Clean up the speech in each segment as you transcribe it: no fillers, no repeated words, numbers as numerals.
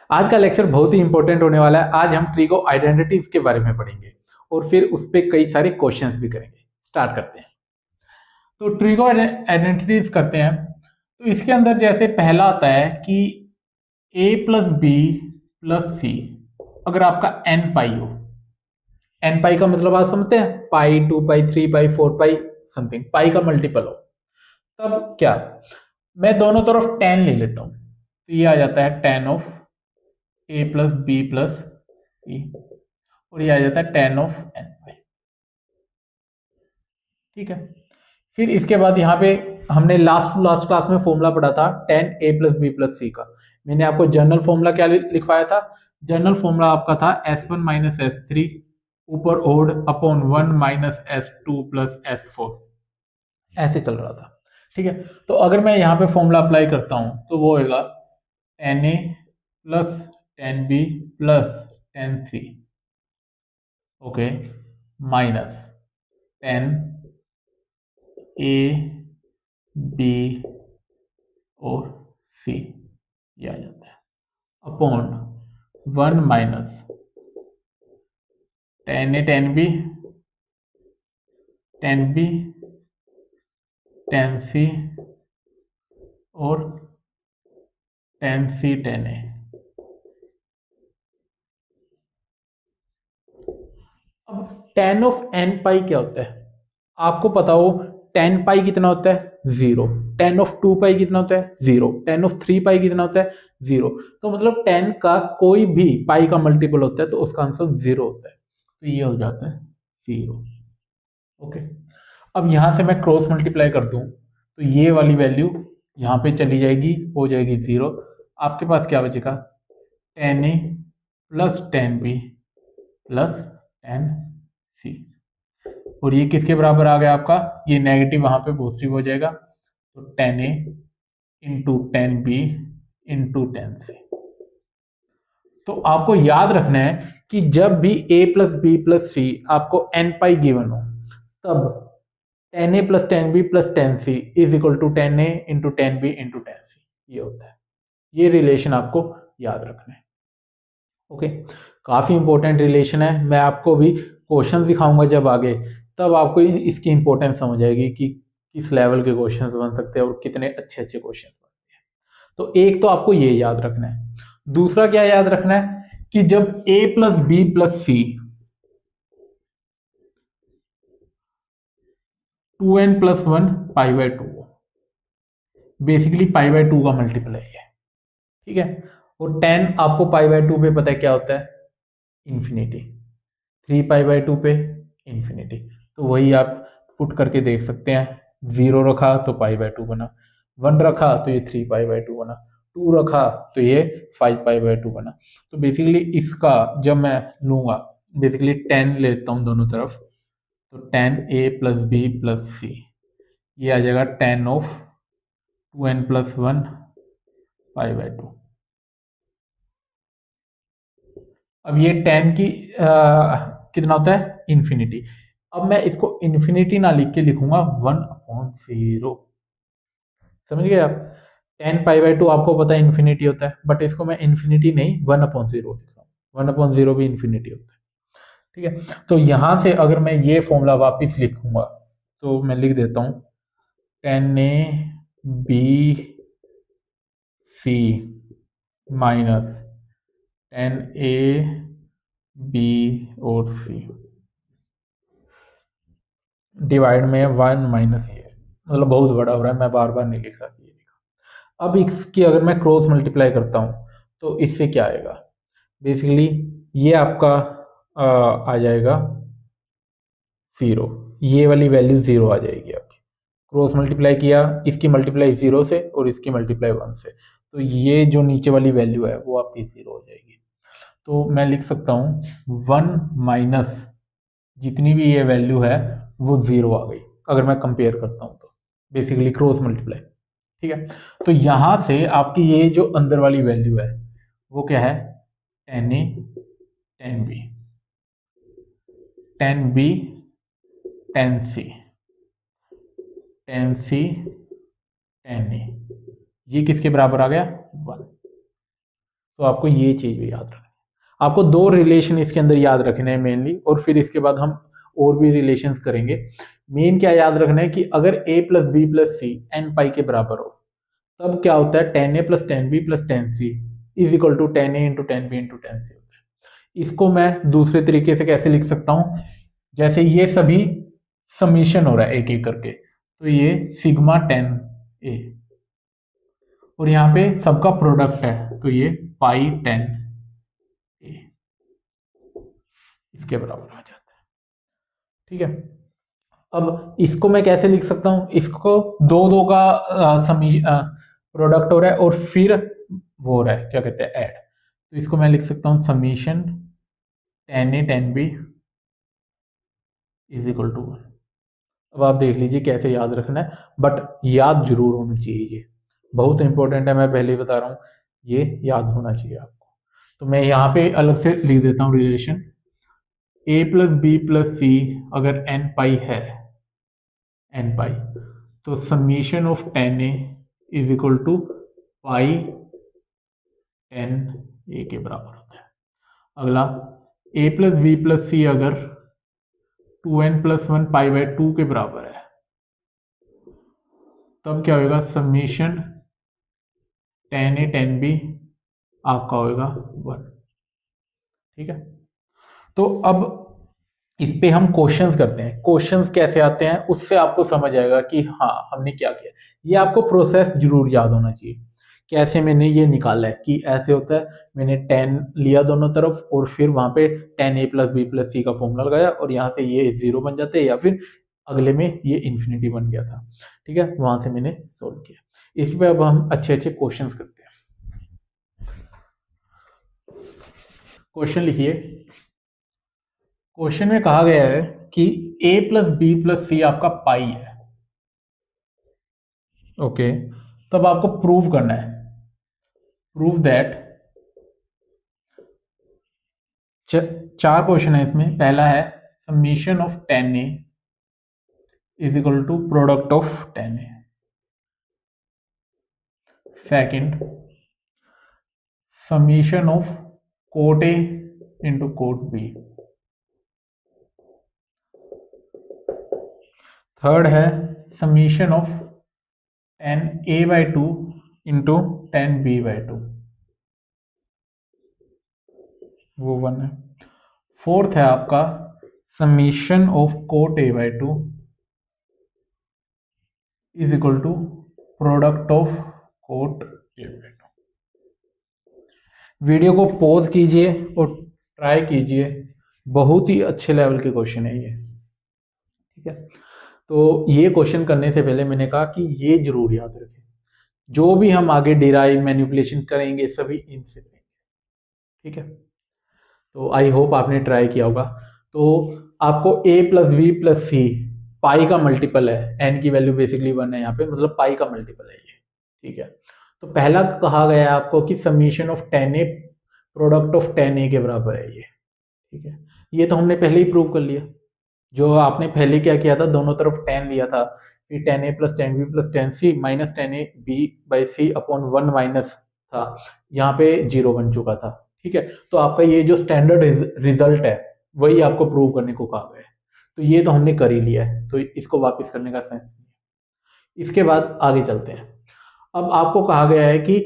आज का लेक्चर बहुत ही इंपॉर्टेंट होने वाला है। आज हम ट्रिगो आइडेंटिटीज के बारे में पढ़ेंगे और फिर उस पर कई सारे क्वेश्चंस भी करेंगे। स्टार्ट करते हैं। तो ट्रिगो आइडेंटिटीज करते हैं। तो इसके अंदर जैसे पहला आता है कि a plus B plus C, अगर आपका n पाई हो। n पाई का मतलब आप समझते हैं, पाई, 2 पाई, 3 पाई, 4 पाई, समथिंग पाई का मल्टीपल हो। तब क्या, मैं दोनों तरफ टेन ले लेता हूं, तो ये आ जाता है tan of A plus B plus C, और ये आ जाता है टेन ऑफ एन पाई। ठीक है। फिर इसके बाद यहाँ पे हमने लास्ट लास्ट क्लास में फॉर्मूला पढ़ा था ten A plus B plus सी का। मैंने आपको जर्नल फॉर्मूला क्या लिखवाया था? जर्नल फॉर्मूला आपका था S1 माइनस S3 ऊपर odd upon 1 minus S2 plus S4, ऐसे चल रहा था। ठीक है। तो अगर मैं यहाँ पे फॉर्मूला अप्लाई करता हूँ तो वो होगा ten A plus ten B plus ten C, okay, minus ten A B और सी, ये आ जाता है upon 1 minus ten A ten B ten C और टेन सी टेन ए। अब टेन ऑफ एन पाई क्या होता है? आपको पता हो टेन पाई कितना होता है? जीरो। टेन ऑफ टू पाई कितना होता है? Zero. Ten of three pi कितना होता है? जीरो। तो मतलब टेन का कोई भी पाई का मल्टीपल होता है तो उसका आंसर जीरो होता है, तो ये हो जाता है जीरो। ओके। अब यहां से मैं क्रॉस मल्टीप्लाई कर दूं तो ये वाली वैल्यू यहाँ पे चली जाएगी, हो जाएगी जीरो। आपके पास क्या बचेगा? Tan A plus ten B plus ten C, और ये किसके बराबर आ गया आपका? ये नेगेटिव वहां पे पॉजिटिव हो जाएगा, तो ten A into tan B into tan C. तो आपको याद रखना है कि जब भी a plus B plus C आपको एन पाई गिवन हो, तब tan A plus ten B plus ten C is equal to tan A into tan B into tan C, ये होता है। ये रिलेशन आपको याद रखना है। ओके। काफी इंपॉर्टेंट रिलेशन है। मैं आपको भी क्वेश्चन दिखाऊंगा जब आगे, तब आपको इसकी इंपॉर्टेंस समझ आएगी कि किस लेवल के क्वेश्चंस बन सकते हैं और कितने अच्छे अच्छे क्वेश्चंस बनते हैं। तो एक तो आपको ये याद रखना है। दूसरा क्या याद रखना है कि जब a plus B plus C 2n plus one pi by two, basically pi by two का मल्टीपल है ये। ठीक है। और टेन आपको पाई बाय टू पे पता है क्या होता है? Infinity. Three pi by to पे इंफिनिटी। तो वही आप पुट करके देख सकते हैं। जीरो रखा तो पाई बाय टू बना, वन रखा तो ये थ्री पाई बाय टू बना, टू रखा तो ये फाइव पाई बाय टू बना। तो बेसिकली इसका जब मैं लूंगा, बेसिकली टेन लेता हूँ दोनों तरफ, तो ten A plus B plus C, ये आ जाएगा ten of two N plus one pi by two. अब ये टेन की कितना होता है? इन्फिनिटी। अब मैं इसको इन्फिनिटी ना लिख के लिखूंगा वन अपॉन जीरो। समझ गए आप? टेन पाई बाय टू आपको पता है इन्फिनिटी होता है, बट इसको मैं इन्फिनिटी नहीं वन अपॉन जीरो लिख रहा हूँ। वन अपॉन जीरो भी इन्फिनिटी होता है। ठीक है। तो यहां से अगर मैं ये फॉर्मूला वापिस लिखूंगा तो मैं लिख देता हूं ten A B C minus ten A B और सी डिवाइड में वन माइनस ये, मतलब बहुत बड़ा हो रहा है, मैं बार बार नहीं लिख रहा, ये लिखा। अब इसकी अगर मैं क्रॉस मल्टीप्लाई करता हूं तो इससे क्या आएगा? बेसिकली ये आपका आ जाएगा जीरो। ये वाली वैल्यू जीरो आ जाएगी आपकी। क्रॉस मल्टीप्लाई किया, इसकी मल्टीप्लाई जीरो से और इसकी मल्टीप्लाई वन से, तो ये जो नीचे वाली वैल्यू है वो आपकी जीरो हो जाएगी। तो मैं लिख सकता हूँ वन माइनस जितनी भी ये वैल्यू है वो जीरो आ गई, अगर मैं कंपेयर करता हूँ तो, बेसिकली क्रॉस मल्टीप्लाई। ठीक है। तो यहां से आपकी ये जो अंदर वाली वैल्यू है वो क्या है? Tan A ten B, tan B ten C, tan C tan A, ये किसके बराबर आ गया? वन। तो आपको ये चीज़ भी याद रखनी है। आपको दो रिलेशन इसके अंदर याद रखने हैं मेनली, और फिर इसके बाद हम और भी रिलेशंस करेंगे। मेन क्या याद रखना है कि अगर a plus B plus C N pi के बराबर हो, तब क्या होता है, tan A plus ten B plus ten C is equal to tan A into tan B into tan C होता है। इसको मैं दूसरे तरीके से कैसे लिख सकता हूँ, जैसे ये सभी समीशन हो रहा है एक एक करके, तो ये सिग्मा टेन ए, और यहाँ पे सबका प्रोडक्ट है तो ये पाई टेन ए इसके बराबर आ जाता है। ठीक है, अब इसको मैं कैसे लिख सकता हूँ, इसको दो दो का प्रोडक्ट हो रहा है और फिर वो हो रहा है क्या कहते हैं ऐड, तो इसको मैं लिख सकता हूँ summation tan A ten B is equal to one. अब आप देख लीजिए कैसे याद रखना है, बट याद जरूर होना चाहिए, ये बहुत इंपॉर्टेंट है, मैं पहले ही बता रहा हूँ, ये याद होना चाहिए आपको। तो मैं यहाँ पे अलग से लिख देता हूँ relation a plus B plus C, अगर एन पाई है, एन पाई, तो summation of tan A is equal to pi tan A के बराबर होता है। अगला a plus B plus C अगर two N plus one pi by two के बराबर है, तब क्या होगा, summation tan A ten B आपका होगा वन। ठीक है, तो अब इस पे हम क्वेश्चंस करते हैं, क्वेश्चंस कैसे आते हैं उससे आपको समझ आएगा कि हाँ हमने क्या किया। ये आपको प्रोसेस जरूर याद होना चाहिए, कैसे मैंने ये निकाला है कि ऐसे होता है, मैंने टेन लिया दोनों तरफ और फिर वहां पे ten A plus B plus सी का फॉर्मूला लगाया और यहाँ से ये जीरो बन जाते हैं, या फिर अगले में ये इन्फिनिटी बन गया था। ठीक है, वहां से मैंने सोल्व किया। इस पे अब हम अच्छे अच्छे क्वेश्चंस करते हैं। क्वेश्चन लिखिए, क्वेश्चन में कहा गया है कि a प्लस बी प्लस सी आपका पाई है। ओके, तब आपको प्रूव करना है, प्रूव दैट, चार क्वेश्चन है इसमें। पहला है summation of tan A is equal to product of tan A. Second, summation of cot A into cot B. Third है summation of tan A by two into tan B by two, वो one है। Fourth है आपका summation of cot A by two is equal to product of cot A by two. Video को pause कीजिए और try कीजिए, बहुत ही अच्छे लेवल के क्वेश्चन है ये। ठीक है, तो ये क्वेश्चन करने से पहले मैंने कहा कि ये जरूर याद रखें, जो भी हम आगे डिराइव मैनिपुलेशन करेंगे सभी इनसे करेंगे। ठीक है, तो आई होप आपने ट्राई किया होगा। तो आपको a प्लस बी प्लस सी पाई का मल्टीपल है, n की वैल्यू बेसिकली वन है यहाँ पे, मतलब पाई का मल्टीपल है ये। ठीक है, तो पहला कहा गया है आपको कि summation of tan A product of tan A के बराबर है ये। ठीक है, ये तो हमने पहले ही प्रूव कर लिया। जो आपने पहले क्या किया था, दोनों तरफ टेन लिया था, फिर tan A plus ten B plus ten C minus ten A B by C upon one minus था, यहाँ पे जीरो बन चुका था। ठीक है, तो आपका ये जो स्टैंडर्ड रिजल्ट है वही आपको प्रूव करने को कहा गया है, तो ये तो हमने कर ही लिया है, तो इसको वापस करने का सेंस नहीं है। इसके बाद आगे चलते हैं। अब आपको कहा गया है कि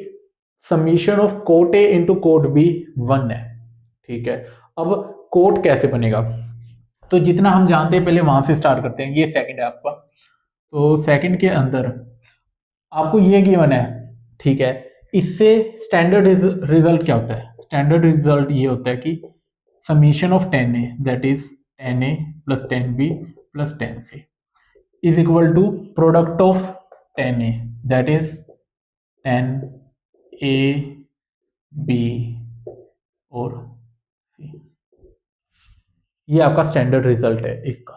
summation of cot A into cot B one है। ठीक है, अब कोट कैसे बनेगा, तो जितना हम जानते हैं पहले वहां से स्टार्ट करते हैं। ये सेकंड है आपका, तो सेकंड के अंदर आपको ये गिवन है। ठीक है, इससे स्टैंडर्ड रिजल्ट क्या होता है, स्टैंडर्ड रिजल्ट ये होता है कि summation of tan A that is tan A plus ten B plus ten C is equal to product of tan A that is tan A B और सी। ये आपका स्टैंडर्ड रिजल्ट है इसका।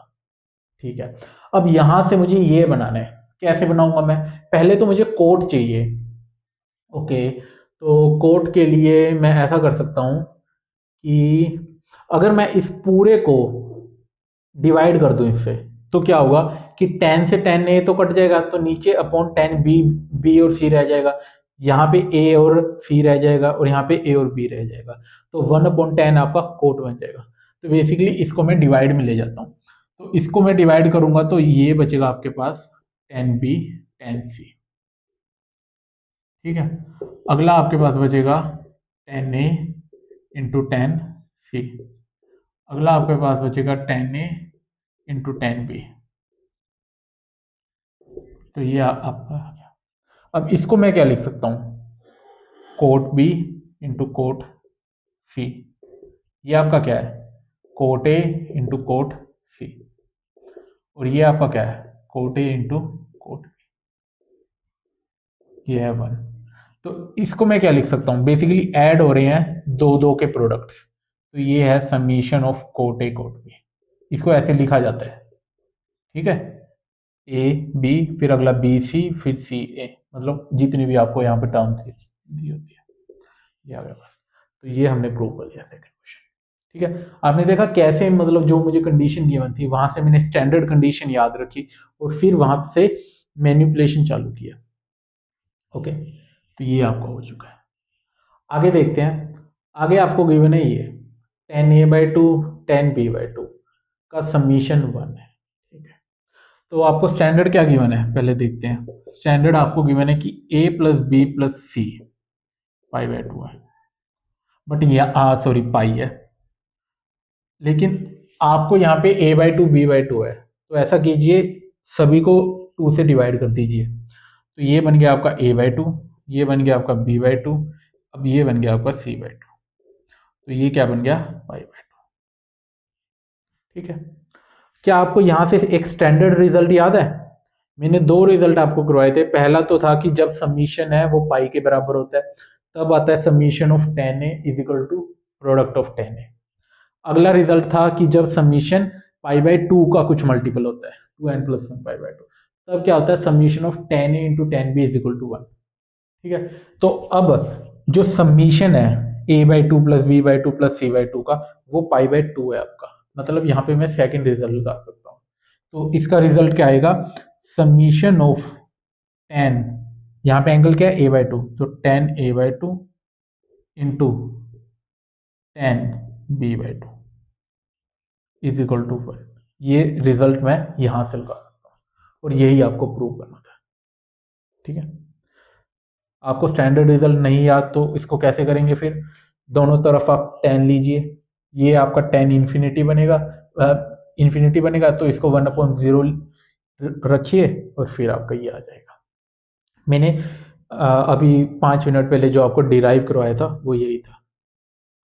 ठीक है, अब यहां से मुझे ये बनाना है, कैसे बनाऊंगा मैं, पहले तो मुझे कोट चाहिए। ओके, तो कोट के लिए मैं ऐसा कर सकता हूं कि अगर मैं इस पूरे को डिवाइड कर दूं इससे, तो क्या होगा कि टेन से टेन ए तो कट जाएगा, तो नीचे अपॉन टेन बी बी और सी रह जाएगा। यहाँ पे ए और सी रह जाएगा और यहाँ पे ए और बी रह जाएगा, तो 1/10 आपका कोट बन जाएगा। तो बेसिकली इसको मैं डिवाइड में ले जाता हूँ, तो इसको मैं डिवाइड करूंगा तो ये बचेगा आपके पास 10b 10c। ठीक है, अगला आपके पास बचेगा 10a इंटू 10c। अगला आपके पास बचेगा 10a इंटू 10b। तो ये आपका, अब इसको मैं क्या लिख सकता हूँ, cot b into cot c। ये आपका क्या है, cot a into cot c। और ये आपका क्या है, cot a into cot b। ये है 1। तो इसको मैं क्या लिख सकता हूँ, बेसिकली ऐड हो रहे हैं दो दो के प्रोडक्ट्स, तो ये है summation of cot A cot B. इसको ऐसे लिखा जाता है। ठीक है, ए बी, फिर अगला बी सी, फिर सी ए, मतलब जितनी भी आपको यहाँ पे टर्म दी होती है। ये आ गया। तो ये हमने प्रूव कर लिया सेकंड क्वेश्चन। ठीक है, आपने देखा कैसे, मतलब जो मुझे कंडीशन गिवन थी वहां से मैंने स्टैंडर्ड कंडीशन याद रखी और फिर वहां से मैनिपुलेशन चालू किया। ओके, तो ये आपका हो चुका है। आगे देखते हैं, आगे आपको गिवन है ये 10a/2 10b/2 का समीशन 1 है। ठीक है, तो आपको स्टैंडर्ड क्या गिवन है पहले देखते हैं। स्टैंडर्ड आपको गिवन है कि a प्लस बी प्लस सी π/2 है, बट ये सॉरी पाई है, लेकिन आपको यहाँ पे a/2 b/2 है, तो ऐसा कीजिए सभी को 2 से डिवाइड कर दीजिए। तो ये बन गया आपका a/2, ये बन गया आपका b/2, अब ये बन गया आपका c/2। तो ये क्या बन गया π/2। ठीक है, क्या आपको यहाँ से एक स्टैंडर्ड रिजल्ट याद है? मैंने दो रिजल्ट आपको करवाए थे। पहला तो था कि जब समीशन है वो पाई के बराबर होता है, तब आता है summation of 10a is equal to product of 10a। अगला रिजल्ट था कि जब समीशन π/2 का कुछ मल्टीपल होता है 2n + 1 π/2, तब क्या होता है summation of 10a into 10b is equal to 1। ठीक है, तो अब जो समीशन है a/2 plus b/2 plus c/2 का, वो π/2 है आपका, मतलब यहाँ पे मैं सेकंड रिजल्ट निकाल सकता हूँ। तो इसका रिजल्ट क्या आएगा, समीशन ऑफ 10, यहाँ पे एंगल क्या है a/2, तो 10a/2 into 10b/2 is equal to 1। ये रिजल्ट मैं यहाँ से लगा सकता हूँ और यही आपको प्रूव करना था। ठीक है, आपको स्टैंडर्ड रिजल्ट नहीं याद तो इसको कैसे करेंगे, फिर दोनों तरफ आप 10 लीजिए, ये आपका 10 इन्फिनिटी बनेगा, तो इसको 1/0 रखिए और फिर आपका ये आ जाएगा। मैंने अभी 5 मिनट पहले जो आपको डिराइव करवाया था वो यही था।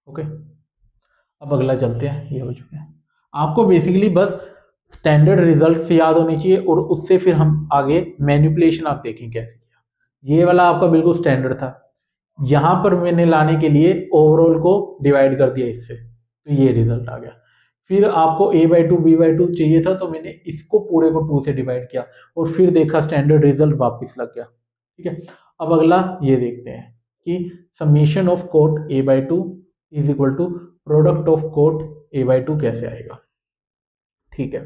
ओके, अब अगला चलते हैं, ये हो चुके हैं। आपको बेसिकली बस स्टैंडर्ड रिजल्ट याद होने चाहिए और उससे फिर हम आगे मैनिपुलेशन आप देखें कैसे किया। ये वाला आपका बिल्कुल स्टैंडर्ड था, यहाँ पर मैंने लाने के लिए ओवरऑल को डिवाइड कर दिया इससे, तो ये रिजल्ट आ गया। फिर आपको a/2 b/2 चाहिए था, तो मैंने इसको पूरे को 2 से डिवाइड किया और फिर देखा स्टैंडर्ड रिजल्ट वापस लग गया। ठीक है, अब अगला ये देखते हैं कि summation of cot a/2 is equal to product of cot a/2 कैसे आएगा। ठीक है,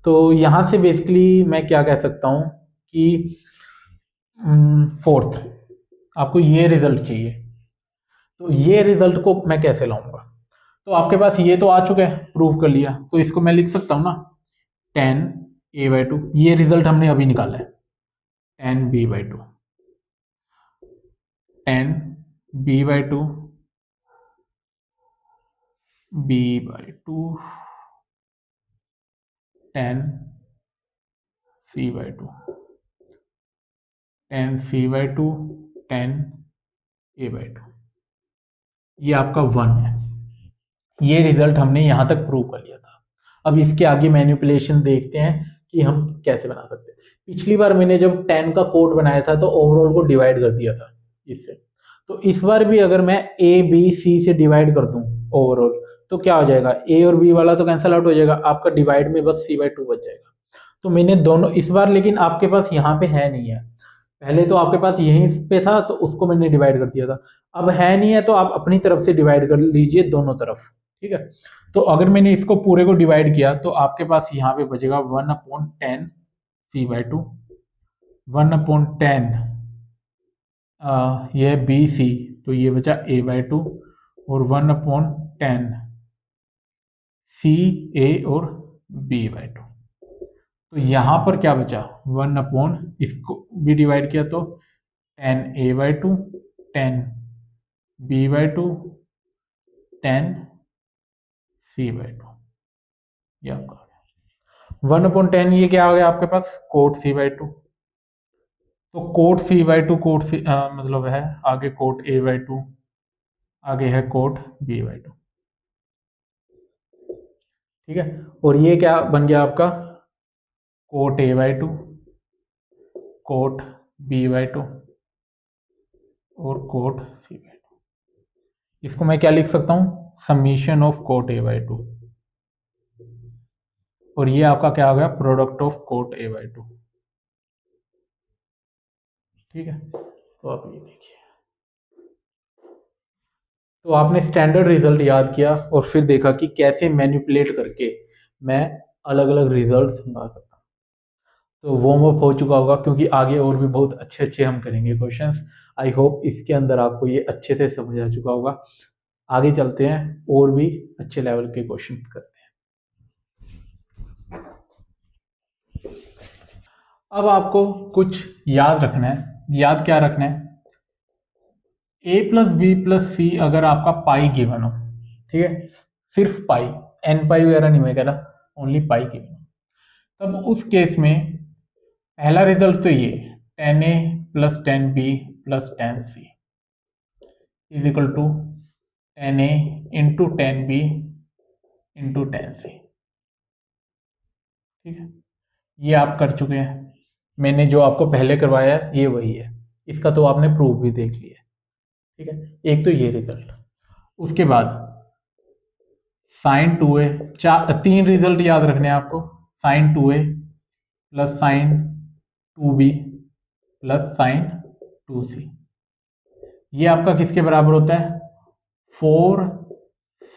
तो यहाँ से बेसिकली मैं क्या कह सकता हूँ कि फोर्थ आपको ये रिजल्ट चाहिए, तो ये रिजल्ट को मैं कैसे लाऊंगा। तो आपके पास ये तो आ चुका है, प्रूव कर लिया, तो इसको मैं लिख सकता हूँ ना 10a/2, ये रिजल्ट हमने अभी निकाला है 10b/2, 10b/2 b/2 10c/2 10c/2 10a/2, ये आपका 1 है। ये रिजल्ट हमने यहां तक प्रूव कर लिया था। अब इसके आगे मैनिपुलेशन देखते हैं कि हम कैसे बना सकते हैं। पिछली बार मैंने जब 10 का कोड बनाया था तो ओवरऑल को डिवाइड कर दिया था इससे, तो इस बार भी अगर मैं a b c से डिवाइड कर दूं ओवरऑल, तो क्या हो जाएगा, a और b वाला तो कैंसिल आउट हो जाएगा, आपका डिवाइड में बस c/2 बच जाएगा। तो मैंने दोनों इस बार, लेकिन आपके पास यहाँ पे है नहीं है, पहले तो आपके पास यहीं पे था तो उसको मैंने डिवाइड कर दिया था, अब है नहीं है तो आप अपनी तरफ से डिवाइड कर लीजिए दोनों तरफ। ठीक है, तो अगर मैंने इसको पूरे को डिवाइड किया तो आपके पास यहाँ पे बचेगा 1/10 c/2, 1/10 ये है बी सी, तो ये बचा ए बाई टू और 1/10 सी ए और बी बाई टू। तो यहाँ पर क्या बचा, 1/, इसको भी डिवाइड किया तो 10 a/2, 10 b/2, 10 c/2। ये आपका 1/10, ये क्या आ गया आपके पास, कोट c/2। तो कोट c/2, कोट सी मतलब है आगे कोट a/2, आगे है कोट b/2। ठीक है, और ये क्या बन गया आपका, कोट a/2, कोट b/2 और कोट c/2। इसको मैं क्या लिख सकता हूँ, समीशन ऑफ कोट a/2, और ये आपका क्या हो गया, प्रोडक्ट ऑफ कोट a/2। ठीक है, तो आप ये देखिए, तो आपने स्टैंडर्ड रिजल्ट याद किया और फिर देखा कि कैसे मैनिपुलेट करके मैं अलग अलग रिजल्ट बना सकता हूँ। तो वार्म अप हो चुका होगा, क्योंकि आगे और भी बहुत अच्छे अच्छे हम करेंगे क्वेश्चंस। आई होप इसके अंदर आपको ये अच्छे से समझ आ चुका होगा। आगे चलते हैं और भी अच्छे लेवल के क्वेश्चन करते हैं। अब आपको कुछ याद रखना है। याद क्या रखना है, ए प्लस बी प्लस सी अगर आपका पाई गिवन हो, ठीक है, सिर्फ पाई, एन पाई वगैरह नहीं मैं कह रहा, ओनली पाई गिवन हो, तब उस केस में पहला रिजल्ट तो ये 10a plus 10b plus 10c is equal to 10a into 10b into 10c। ठीक है, ये आप कर चुके हैं। मैंने जो आपको पहले करवाया है ये वही है, इसका तो आपने प्रूफ भी देख लिया। ठीक है, एक तो ये रिजल्ट। उसके बाद साइन 2a, तीन रिजल्ट याद रखने हैं आपको, sine 2a plus sine 2b plus sine 2c। ये आपका किसके बराबर होता है, 4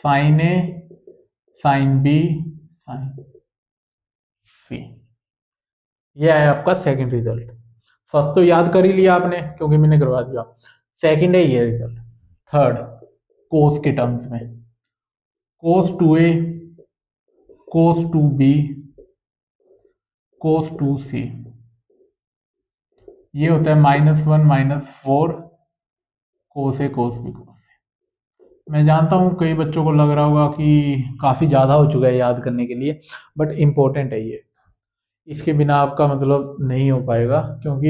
sine A sine B sine C. ये है आपका सेकंड रिजल्ट। फर्स्ट तो याद कर ही लिया आपने क्योंकि मैंने करवा दिया। सेकंड है ये रिजल्ट। थर्ड, कोस के टर्म्स में कोस 2a कोस 2b कोस 2c, ये होता है -1 -4 कोस ए कोस बी कोस ए। मैं जानता हूँ कई बच्चों को लग रहा होगा कि काफ़ी ज़्यादा हो चुका है याद करने के लिए, बट इम्पोर्टेंट है ये, इसके बिना आपका मतलब नहीं हो पाएगा, क्योंकि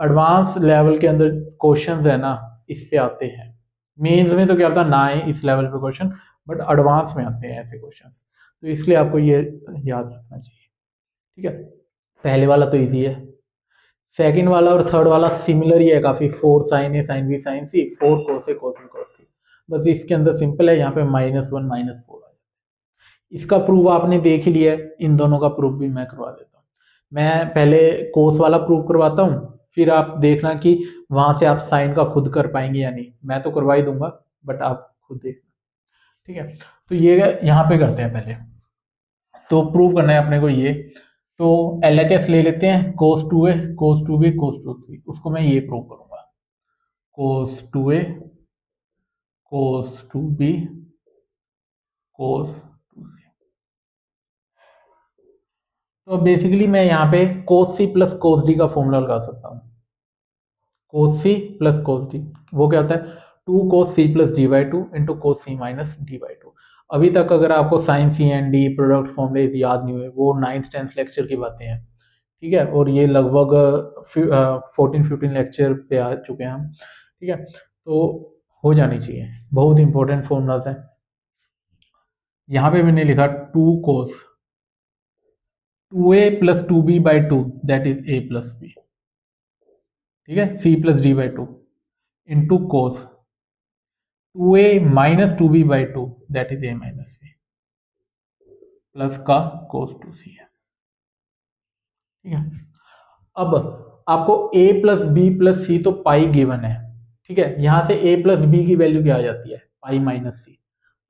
एडवांस लेवल के अंदर क्वेश्चंस है ना इस पे आते हैं। मेंस में तो क्या होता है ना है इस लेवल पे क्वेश्चन, बट एडवांस में आते हैं ऐसे क्वेश्चंस, तो इसलिए आपको ये याद रखना चाहिए। ठीक है, पहले वाला तो इजी है, सेकंड वाला और थर्ड वाला सिमिलर ही है काफ़ी, 4 sine A sine B sine C, 4 cos A cos B cos सी, बस इसके अंदर सिंपल है, यहाँ पे -1 -4 है। इसका प्रूफ आपने देख ही लिया है, इन दोनों का प्रूफ भी मैं करवा देता हूँ। मैं पहले कोस वाला प्रूफ करवाता हूँ, फिर आप देखना कि वहां से आप साइन का खुद कर पाएंगे या नहीं। मैं तो करवा ही दूंगा, बट आप खुद देखना। ठीक है, तो ये यहाँ पे करते हैं पहले, तो प्रूव करना है अपने को ये। तो LHS ले लेते हैं, कोस 2a कोस 2b कोस 2c, उसको मैं ये प्रूव करूंगा, कोस 2a कोस 2b कोस 2c। तो बेसिकली मैं यहाँ पे कोस सी प्लस कोस डी का फॉर्मूला लगा सकता हूँ। कोस सी प्लस कोस डी, वो क्या होता है, 2 cos c + d/2 into cos C minus d/2। अभी तक अगर आपको sine C and D product फॉर्मूले याद नहीं हुए, वो 9th 10th लेक्चर की बातें हैं। ठीक है, और ये लगभग 14-15 लेक्चर पे आ चुके हैं हम। ठीक है, तो हो जानी चाहिए, बहुत इंपॉर्टेंट फॉर्मूलाज हैं। यहाँ पे मैंने लिखा 2 cos 2a plus 2b/2 that is a plus b। ठीक है, c plus d/2 into cos 2a minus 2b/2 that is a minus b plus का कोस 2c है। ठीक है, अब आपको a प्लस बी प्लस सी तो पाई गिवन है। ठीक है, यहां से a प्लस बी की वैल्यू क्या आ जाती है, पाई माइनस सी।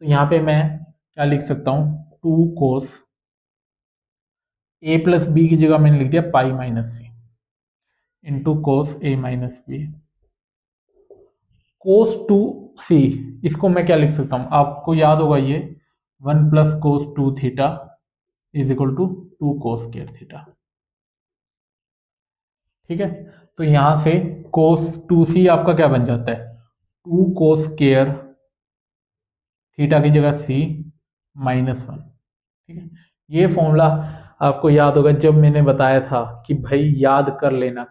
तो यहाँ पे मैं क्या लिख सकता हूँ, 2 cos a प्लस बी की जगह मैंने लिख दिया pi minus C into cos a minus B cos two C, इसको मैं क्या लिख सकता हूँ, आपको याद होगा ये 1 plus cos two theta is equal to 2 cos square theta. ठीक है, तो यहां से कोस टू सी आपका क्या बन जाता है, 2 कोस स्क्वायर थीटा की जगह सी -1। ठीक है, ये फॉर्मूला आपको याद होगा जब मैंने बताया था कि भाई याद कर लेना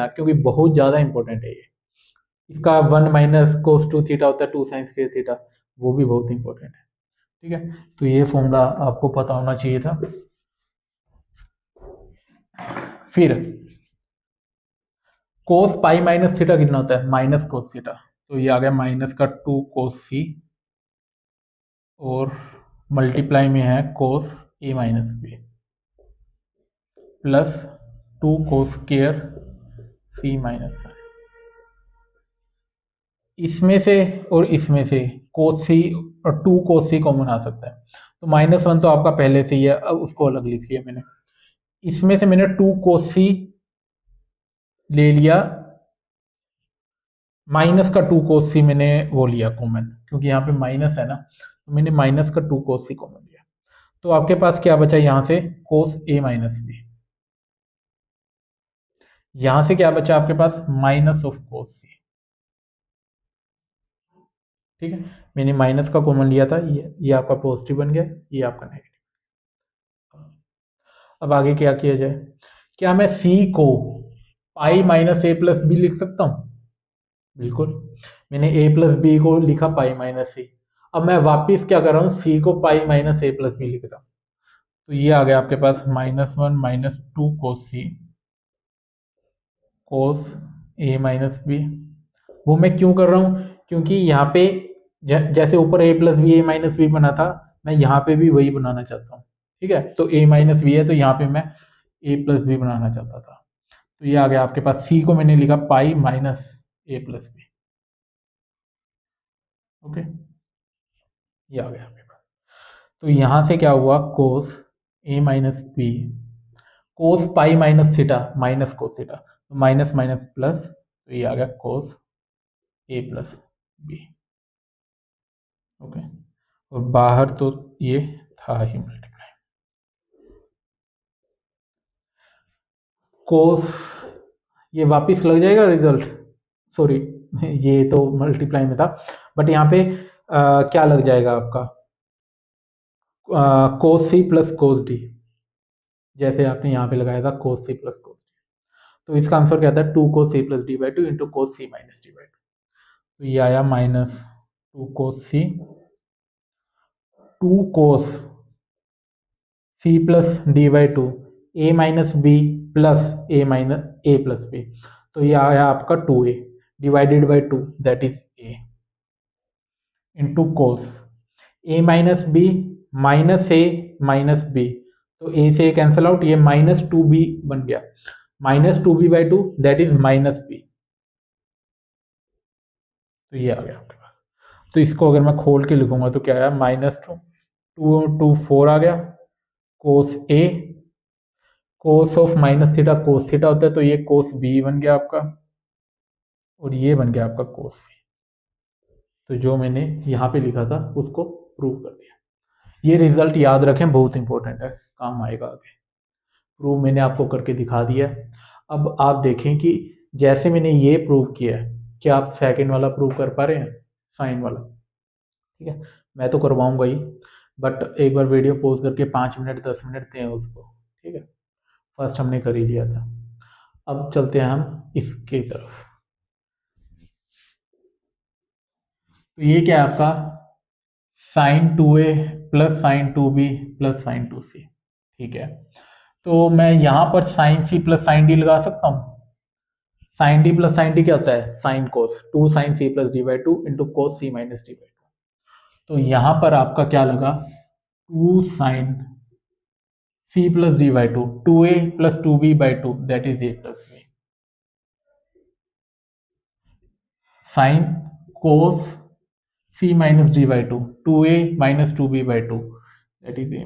क्योंकि बहुत ज़्यादा इंपॉर्टेंट है ये। इसका 1 माइनस कोस टू थीटा होता है 2 साइन स्क्वायर थीटा, वो भी बहुत इंपॉर्टेंट है। ठीक है, तो ये फॉर्मूला आपको पता होना चाहिए था। फिर कोस पाई माइनस थीटा कितना होता है, माइनस कोस थीटा, तो ये आ गया माइनस का 2 कोस सी और मल्टीप्लाई में है cos A minus B plus 2 cos square C -1। इसमें से और इसमें से कोस सी और 2 कोस सी कॉमन आ सकता है, तो -1 तो आपका पहले से ही है, अब उसको अलग लिख लिया मैंने। इसमें से मैंने 2 कोस सी ले लिया, माइनस का 2 कोस सी मैंने वो लिया कॉमन, क्योंकि यहाँ पे माइनस है ना, तो मैंने माइनस का 2 कोस सी कॉमन लिया। तो आपके पास क्या बचा यहाँ से, कोस ए माइनस बी। यहां से क्या बचा आपके पास, माइनस ऑफ कोस सी। ठीक है, मैंने माइनस का कॉमन लिया था, ये आपका पॉजिटिव बन गया, ये आपका नेगेटिव। अब आगे क्या किया जाए, क्या मैं सी को पाई माइनस ए प्लस बी लिख सकता हूं, बिल्कुल। मैंने ए प्लस बी को लिखा पाई माइनस सी, अब मैं वापिस क्या कर रहा हूँ, सी को पाई माइनस ए प्लस बी लिख रहा हूँ, तो ये आ गया आपके पास -1 -2 cos C cos A minus B. वो मैं क्यों कर रहा हूँ, क्योंकि यहाँ पे जैसे ऊपर ए प्लस बी ए माइनस बी बना था, मैं यहाँ पे भी वही बनाना चाहता हूँ। ठीक है, तो ए माइनस बी है तो यहाँ पे मैं ए प्लस बी बनाना चाहता था, तो ये आ गया आपके पास, सी को मैंने लिखा पाई minus A plus B. Okay, ये आ गया आपके पास। तो यहाँ से क्या हुआ, cos A minus B cos pi minus theta minus cos theta, तो माइनस माइनस प्लस, तो ये आ गया cos A plus B. Okay, और बाहर तो ये था ही मल्टीप्लाई, कोस ये वापिस लग जाएगा रिजल्ट, सॉरी ये तो मल्टीप्लाई में था, बट यहाँ पे क्या लग जाएगा आपका, कोस सी प्लस कोस डी, जैसे आपने यहाँ पे लगाया था कोस सी प्लस कोस डी, तो इसका आंसर क्या था, 2 cos C plus D by two into cos C minus D by two, तो ये आया -2 cos C 2 cos C plus D by two A minus B plus A minus A plus B, तो ये आया आपका 2a divided by 2 that is a into cos A minus B minus A minus B, तो a से cancel out, ये -2b बन गया, -2b by two that is -b, तो ये आ गया आपके पास। तो इसको अगर मैं खोल के लिखूंगा तो क्या आया, -2 आ गया, cos A cos of minus theta cos theta होता है, तो ये कोस बी बन गया आपका, और ये बन गया आपका कोस सी। तो जो मैंने यहाँ पे लिखा था उसको प्रूव कर दिया। ये रिजल्ट याद रखें, बहुत इंपॉर्टेंट है, काम आएगा आगे। प्रूव मैंने आपको करके दिखा दिया। अब आप देखें कि जैसे मैंने ये प्रूव किया है, क्या आप सेकंड वाला प्रूव कर पा रहे हैं, साइन वाला। ठीक है, मैं तो करवाऊंगा ही, बट एक बार वीडियो पॉज करके 5 मिनट 10 मिनट दें उसको। ठीक है, फर्स्ट हमने कर ही लिया था, अब चलते हैं हम इसकी तरफ। तो ये क्या है आपका, sine 2a plus sine 2b plus sine 2c। ठीक है, तो मैं यहाँ पर sine C plus sine D लगा सकता हूँ। Sine D plus sine D क्या होता है, sine cos 2 sine C plus D by two into cos C minus D by two. तो यहाँ पर आपका क्या लगा, 2 sine C plus D by two, 2a plus 2b by two that is a plus b, sine cos C minus D by two, 2a minus 2b by two that is a।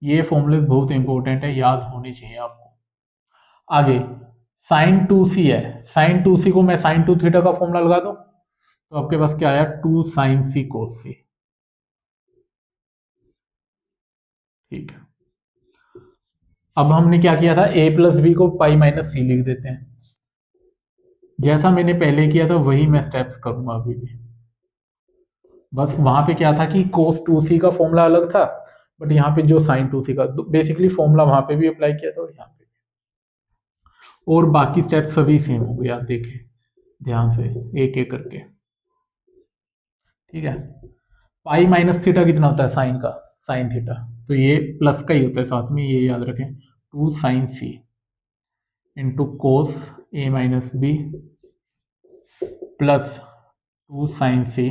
ये फॉर्मूले बहुत important है, याद होनी चाहिए आपको। आगे sign 2c है, साइन 2c को मैं साइन 2 थीटा का फॉर्मूला लगा दूं, तो आपके पास क्या आया, 2 साइन सी कोस सी। ठीक है, अब हमने क्या किया था, a प्लस बी को पाई माइनस सी लिख देते हैं। जैसा मैंने पहले किया था वही मैं स्टेप्स करूंगा अभी भी। बस वहां पे क्या था कि कोस 2c का फॉर्मूला अलग था, बट यहाँ पे जो साइन 2c का बेसिकली फॉर्मूला वहां पे भी अप्लाई किया था और यहाँ पे भी। और बाकी स्टेप्स सभी सेम हो गए, आप देखें ध्यान से एक एक करके। ठीक है, पाई माइनस थीटा कितना होता है साइन का, साइन थीटा, तो ये प्लस का ही होता है साथ में, ये याद रखें, 2 sine C into cos A minus B plus 2 sine C